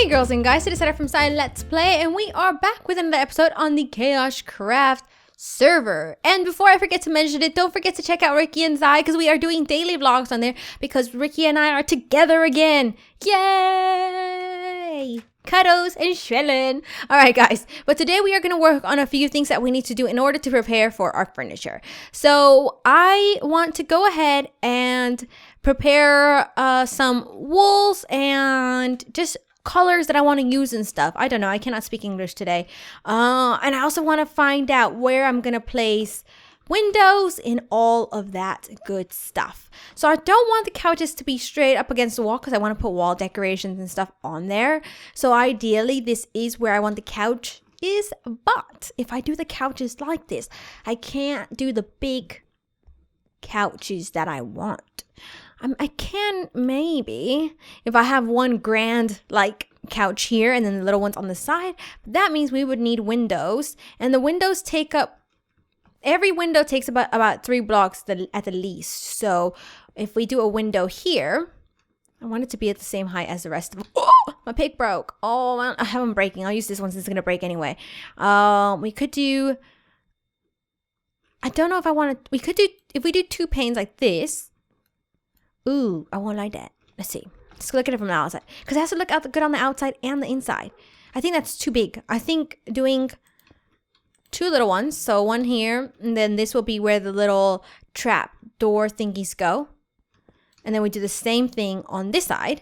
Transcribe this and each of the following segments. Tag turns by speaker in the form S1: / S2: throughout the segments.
S1: Hey girls and guys, it is Zaira from ZaiLetsPlay, and we are back with another episode on the KaoshKraft server. And before I forget to mention it, don't forget to check out Ricky and Zai, because we are doing daily vlogs on there, because Ricky and I are together again. Yay! Cuddles and Shrillin. Alright guys, but today we are going to work on a few things that we need to do in order to prepare for our furniture. So I want to go ahead and prepare some wools and just colors that I want to use and stuff. I don't know, I cannot speak English today. And I also want to find out where I'm going to place windows and all of that good stuff. So I don't want the couches to be straight up against the wall because I want to put wall decorations and stuff on there. So ideally this is where I want the couch is, but if I do the couches like this, I can't do the big couches that I want. I can maybe if I have one grand like couch here and then the little ones on the side. But that means we would need windows, and the windows take up, every window takes about 3 blocks at the least. So if we do a window here, I want it to be at the same height as the rest of them. Oh, my pick broke. Oh, I have them breaking. I'll use this one since it's gonna break anyway. We could do, I don't know if I want to, we could do, if we do 2 panes like this. Ooh, I won't like that. Let's see. Let's look at it from the outside, because it has to look good on the outside and the inside. I think that's too big. I think doing 2 little ones, so one here, and then this will be where the little trap door thingies go. And then we do the same thing on this side.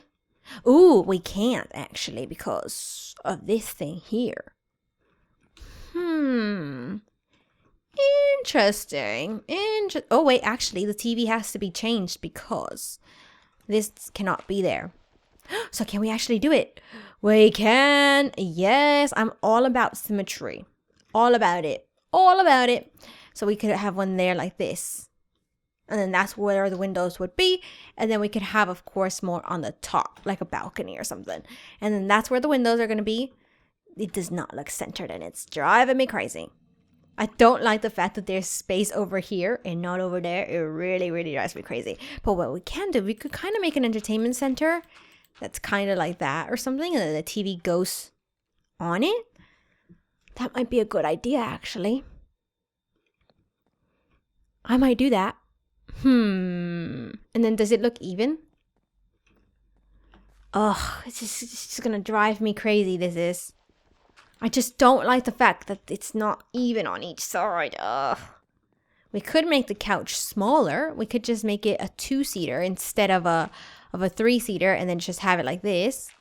S1: Ooh, we can't actually because of this thing here. Interesting. Oh wait, actually the TV has to be changed because this cannot be there. So can we actually do it? We can. Yes, I'm all about symmetry. All about it. All about it. So we could have one there like this. And then that's where the windows would be. And then we could have, of course, more on the top, like a balcony or something. And then that's where the windows are going to be. It does not look centered and it's driving me crazy. I don't like the fact that there's space over here and not over there. It really, really drives me crazy. But what we can do, we could kind of make an entertainment center that's kind of like that or something. And then the TV goes on it. That might be a good idea, actually. I might do that. And then does it look even? Ugh, it's just gonna drive me crazy, this is. I just don't like the fact that it's not even on each side. Ugh. We could make the couch smaller. We could just make it a 2-seater instead of a 3-seater, and then just have it like this.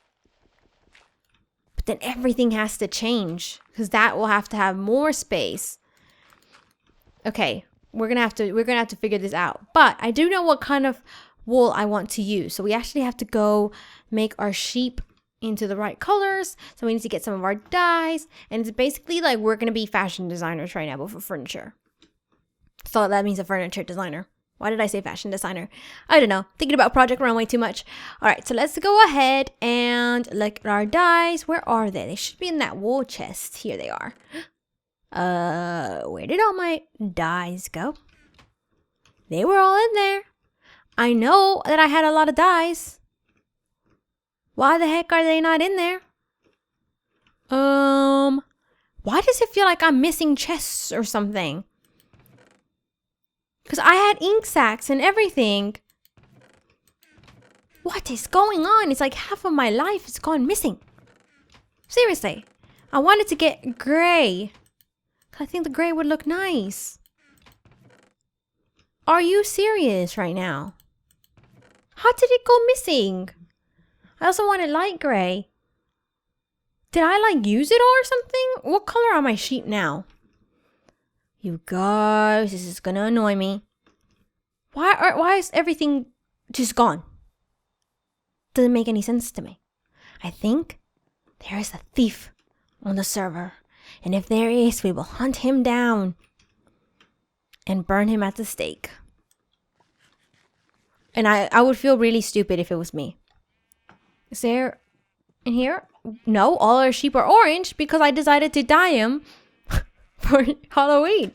S1: But then everything has to change because that will have to have more space. Okay, we're gonna have to figure this out. But I do know what kind of wool I want to use. So we actually have to go make our sheep into the right colors. So we need to get some of our dyes, and it's basically like we're gonna be fashion designers right now, but for furniture. So that means a furniture designer. Why did I say fashion designer? I don't know. Thinking about Project Runway too much. All right, so let's go ahead and look at our dyes. Where are they? They should be in that wool chest. Here they are. Where did all my dyes go? They were all in there. I know that I had a lot of dyes. Why the heck are they not in there? Why does it feel like I'm missing chests or something? Because I had ink sacs and everything. What is going on? It's like half of my life is gone missing. Seriously. I wanted to get gray. I think the gray would look nice. Are you serious right now? How did it go missing? I also wanted light gray. Did I like use it all or something? What color are my sheep now? You guys, this is gonna annoy me. Why is everything just gone? Doesn't make any sense to me. I think there is a thief on the server. And if there is, we will hunt him down and burn him at the stake. And I would feel really stupid if it was me. Is there in here? No, all our sheep are orange because I decided to dye them for Halloween.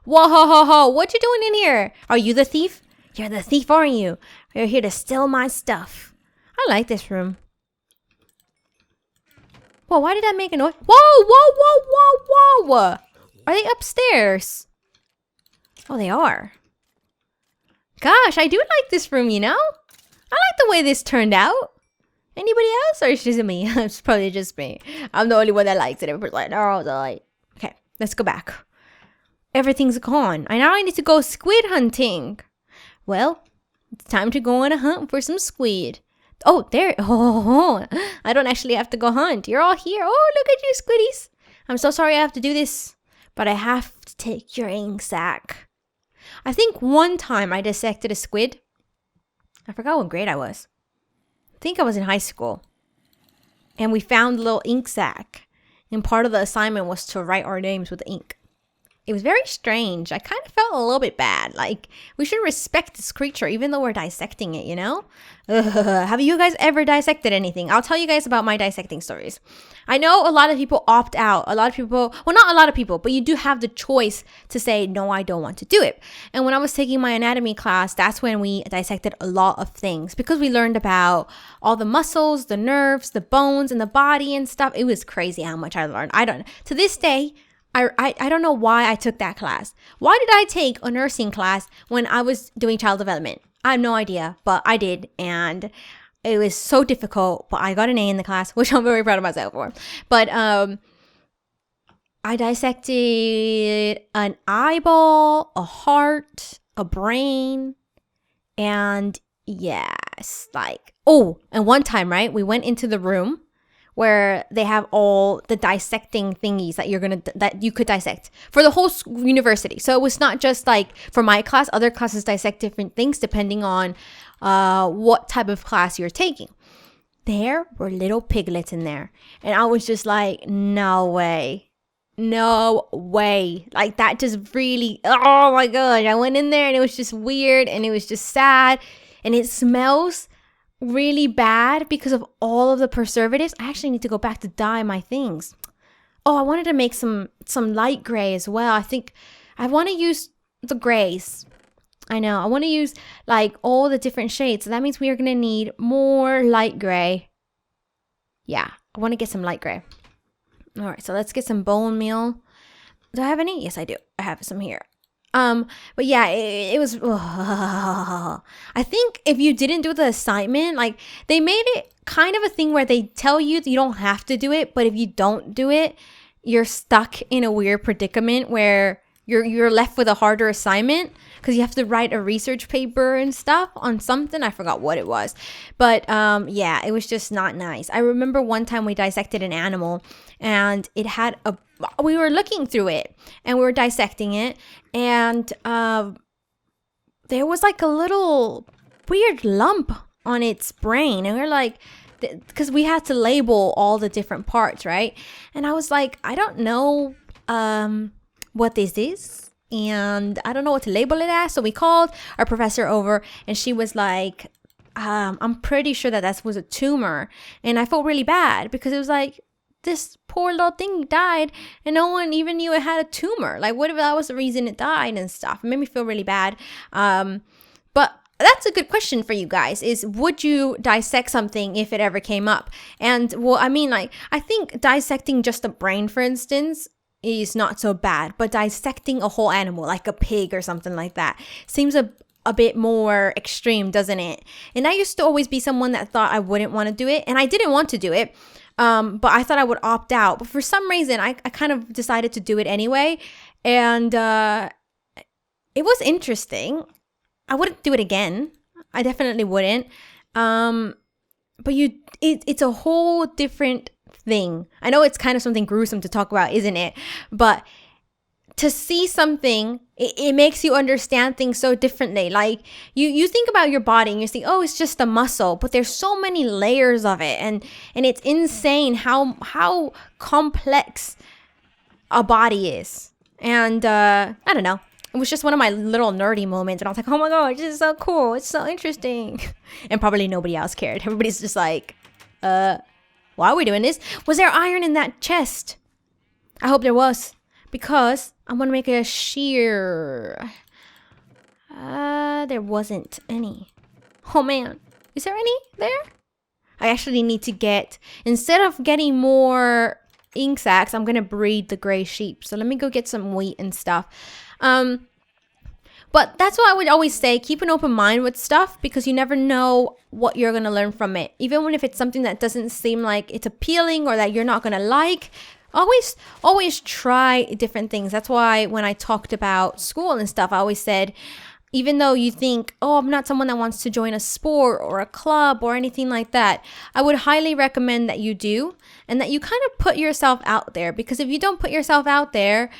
S1: Whoa, what you doing in here? Are you the thief? You're the thief, aren't you? You're here to steal my stuff. I like this room. Whoa, why did that make a noise? Whoa, whoa, whoa, whoa, whoa. Are they upstairs? Oh, they are. Gosh, I do like this room, you know? I like the way this turned out. Anybody else? Or is it just me? It's probably just me. I'm the only one that likes it. Everybody's like, no, like. Okay, let's go back. Everything's gone. I now need to go squid hunting. Well, it's time to go on a hunt for some squid. Oh, there. Oh, I don't actually have to go hunt. You're all here. Oh, look at you, squiddies. I'm so sorry I have to do this, but I have to take your ink sac. I think one time I dissected a squid. I forgot what grade I was. I think I was in high school. And we found a little ink sac. And part of the assignment was to write our names with ink. It was very strange. I kind of felt a little bit bad. Like, we should respect this creature even though we're dissecting it, you know? Have you guys ever dissected anything? I'll tell you guys about my dissecting stories. I know a lot of people opt out. A lot of people, well, not a lot of people, but you do have the choice to say, no, I don't want to do it. And when I was taking my anatomy class, that's when we dissected a lot of things because we learned about all the muscles, the nerves, the bones, and the body and stuff. It was crazy how much I learned. To this day, I don't know why I took that class. Why did I take a nursing class when I was doing child development? I have no idea, but I did. And it was so difficult, but I got an A in the class, which I'm very proud of myself for. But I dissected an eyeball, a heart, a brain, and yes, like, oh, and one time, right, we went into the room where they have all the dissecting thingies that you could dissect for the whole university. So it was not just like for my class, other classes dissect different things depending on what type of class you're taking. There were little piglets in there. And I was just like, no way. No way. Like that just really, oh my gosh. I went in there and it was just weird and it was just sad. And it smells really bad because of all of the preservatives. I actually need to go back to dye my things. Oh, I wanted to make some light gray as well. I think I want to use the grays. I know. I want to use like all the different shades. So that means we are going to need more light gray. Yeah, I want to get some light gray. All right, so let's get some bone meal. Do I have any? Yes, I do. I have some here. But yeah, it was, I think if you didn't do the assignment, like they made it kind of a thing where they tell you that you don't have to do it, but if you don't do it, you're stuck in a weird predicament where you're left with a harder assignment because you have to write a research paper and stuff on something. I forgot what it was, but yeah, it was just not nice. I remember one time we dissected an animal and it had we were looking through it and we were dissecting it and there was like a little weird lump on its brain and we were like, because we had to label all the different parts, right? And I was like, I don't know what this is and I don't know what to label it as. So we called our professor over and she was like, I'm pretty sure that was a tumor. And I felt really bad because it was like, this poor little thing died and no one even knew it had a tumor. Like, what if that was the reason it died and stuff? It made me feel really bad. But that's a good question for you guys is, would you dissect something if it ever came up? And well, I mean, like, I think dissecting just a brain, for instance, is not so bad. But dissecting a whole animal, like a pig or something like that, seems a bit more extreme, doesn't it? And I used to always be someone that thought I wouldn't want to do it. And I didn't want to do it. But I thought I would opt out. But for some reason, I kind of decided to do it anyway. And it was interesting. I wouldn't do it again. I definitely wouldn't. But it's a whole different thing. I know it's kind of something gruesome to talk about, isn't it? But to see something, it makes you understand things so differently. Like you think about your body and you think, oh, it's just a muscle, but there's so many layers of it, and it's insane how complex a body is. And I don't know. It was just one of my little nerdy moments, and I was like, oh my god, this is so cool. It's so interesting. And probably nobody else cared. Everybody's just like, why are we doing this? Was there iron in that chest? I hope there was. Because I want to make a shear. There wasn't any. Oh man. Is there any there? I actually need to get, instead of getting more ink sacs, I'm going to breed the gray sheep. So let me go get some wheat and stuff. But that's why I would always say, keep an open mind with stuff, because you never know what you're going to learn from it. Even if it's something that doesn't seem like it's appealing or that you're not going to like, always try different things. That's why when I talked about school and stuff, I always said, even though you think, oh, I'm not someone that wants to join a sport or a club or anything like that, I would highly recommend that you do, and that you kind of put yourself out there. Because if you don't put yourself out there,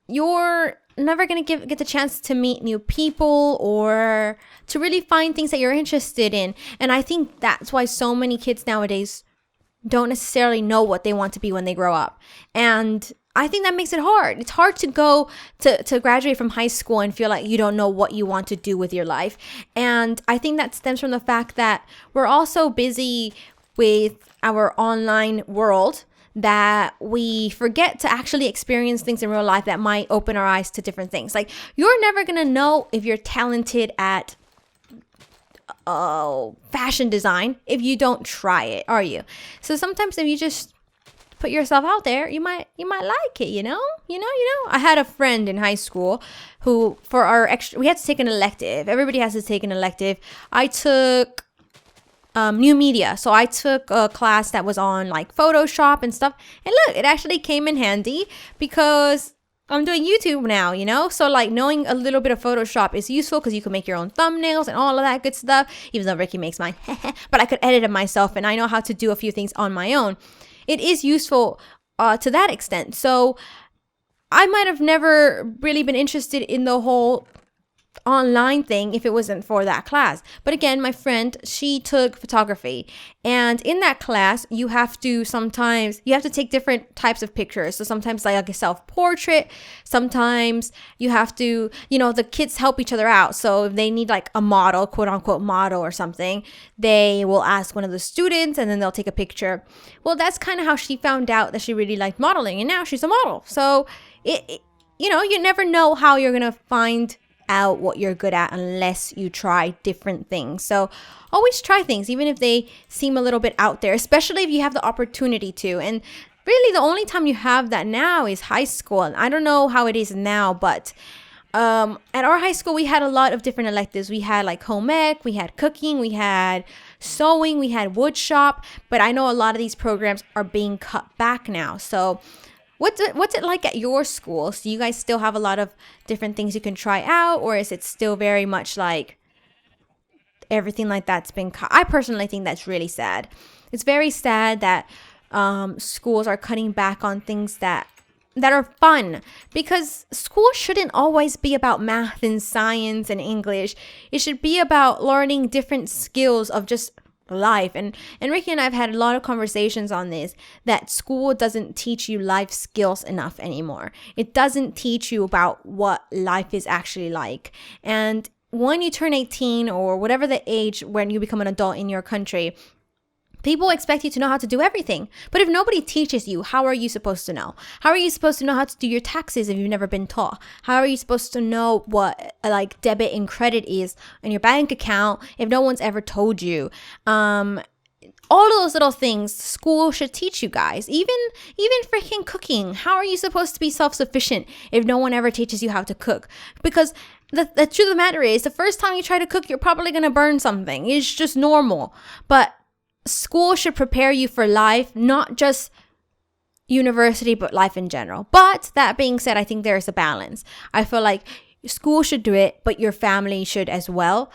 S1: you're never going to get the chance to meet new people or to really find things that you're interested in. And I think that's why so many kids nowadays don't necessarily know what they want to be when they grow up. And I think that makes it hard. It's hard to go to graduate from high school and feel like you don't know what you want to do with your life. And I think that stems from the fact that we're all so busy with our online world that we forget to actually experience things in real life that might open our eyes to different things. Like, you're never gonna know if you're talented at fashion design if you don't try it, are you? So sometimes if you just put yourself out there, you might like it, you know. I had a friend in high school who, for our we had to take an elective. Everybody has to take an elective. I took new media. So I took a class that was on like Photoshop and stuff. And look, it actually came in handy because I'm doing YouTube now, so like knowing a little bit of Photoshop is useful because you can make your own thumbnails and all of that good stuff, even though Ricky makes mine, but I could edit it myself and I know how to do a few things on my own. It is useful to that extent. So I might have never really been interested in the whole online thing if it wasn't for that class. But again, my friend, she took photography, and in that class you have to take different types of pictures. So sometimes like a self-portrait, sometimes you have to, the kids help each other out. So if they need like a model, quote unquote model or something, they will ask one of the students and then they'll take a picture. Well, that's kind of how she found out that she really liked modeling, and now she's a model. So you never know how you're gonna find out what you're good at unless you try different things. So always try things, even if they seem a little bit out there, especially if you have the opportunity to. And really the only time you have that now is high school. And I don't know how it is now, but at our high school we had a lot of different electives. We had like home ec, we had cooking, we had sewing, we had wood shop, but I know a lot of these programs are being cut back now. So what's it like at your school? Do you guys still have a lot of different things you can try out, or is it still very much like everything like that's been cut? I personally think that's really sad. It's very sad that schools are cutting back on things that are fun, because school shouldn't always be about math and science and English. It should be about learning different skills of just life. And Ricky and I have had a lot of conversations on this, that school doesn't teach you life skills enough anymore. It doesn't teach you about what life is actually like. And when you turn 18 or whatever the age when you become an adult in your country, people expect you to know how to do everything. But if nobody teaches you, how are you supposed to know? How are you supposed to know how to do your taxes if you've never been taught? How are you supposed to know what like debit and credit is in your bank account if no one's ever told you? All of those little things school should teach you guys. Even freaking cooking. How are you supposed to be self-sufficient if no one ever teaches you how to cook? Because the truth of the matter is, the first time you try to cook, you're probably going to burn something. It's just normal. But school should prepare you for life, not just university, but life in general. But that being said, I think there's a balance. I feel like school should do it, but your family should as well,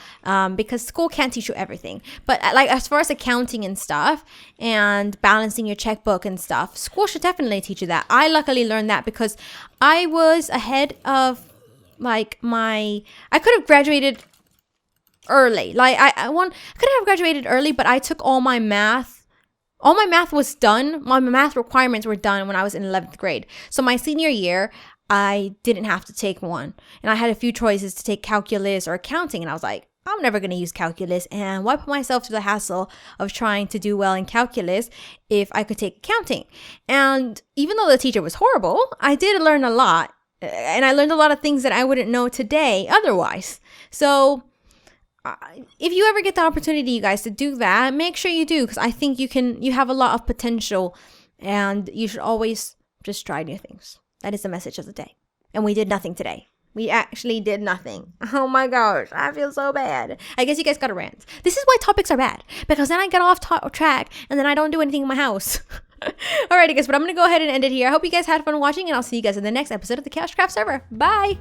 S1: because school can't teach you everything. But like as far as accounting and stuff and balancing your checkbook and stuff, school should definitely teach you that. I luckily learned that because I was ahead of like I could have graduated early. Like I could have graduated early, but I took all my math was done. My math requirements were done when I was in 11th grade. So my senior year, I didn't have to take one. And I had a few choices to take calculus or accounting. And I was like, I'm never going to use calculus. And why put myself through the hassle of trying to do well in calculus if I could take accounting? And even though the teacher was horrible, I did learn a lot. And I learned a lot of things that I wouldn't know today otherwise. So if you ever get the opportunity, you guys, to do that, make sure you do, because I think you have a lot of potential, and you should always just try new things. That is the message of the day. And we did nothing today. We actually did nothing. Oh my gosh, I feel so bad. I guess you guys got a rant. This is why topics are bad, because then I get off track and then I don't do anything in my house. Alrighty guys, but I'm going to go ahead and end it here. I hope you guys had fun watching, and I'll see you guys in the next episode of the KaoshKraft server. Bye!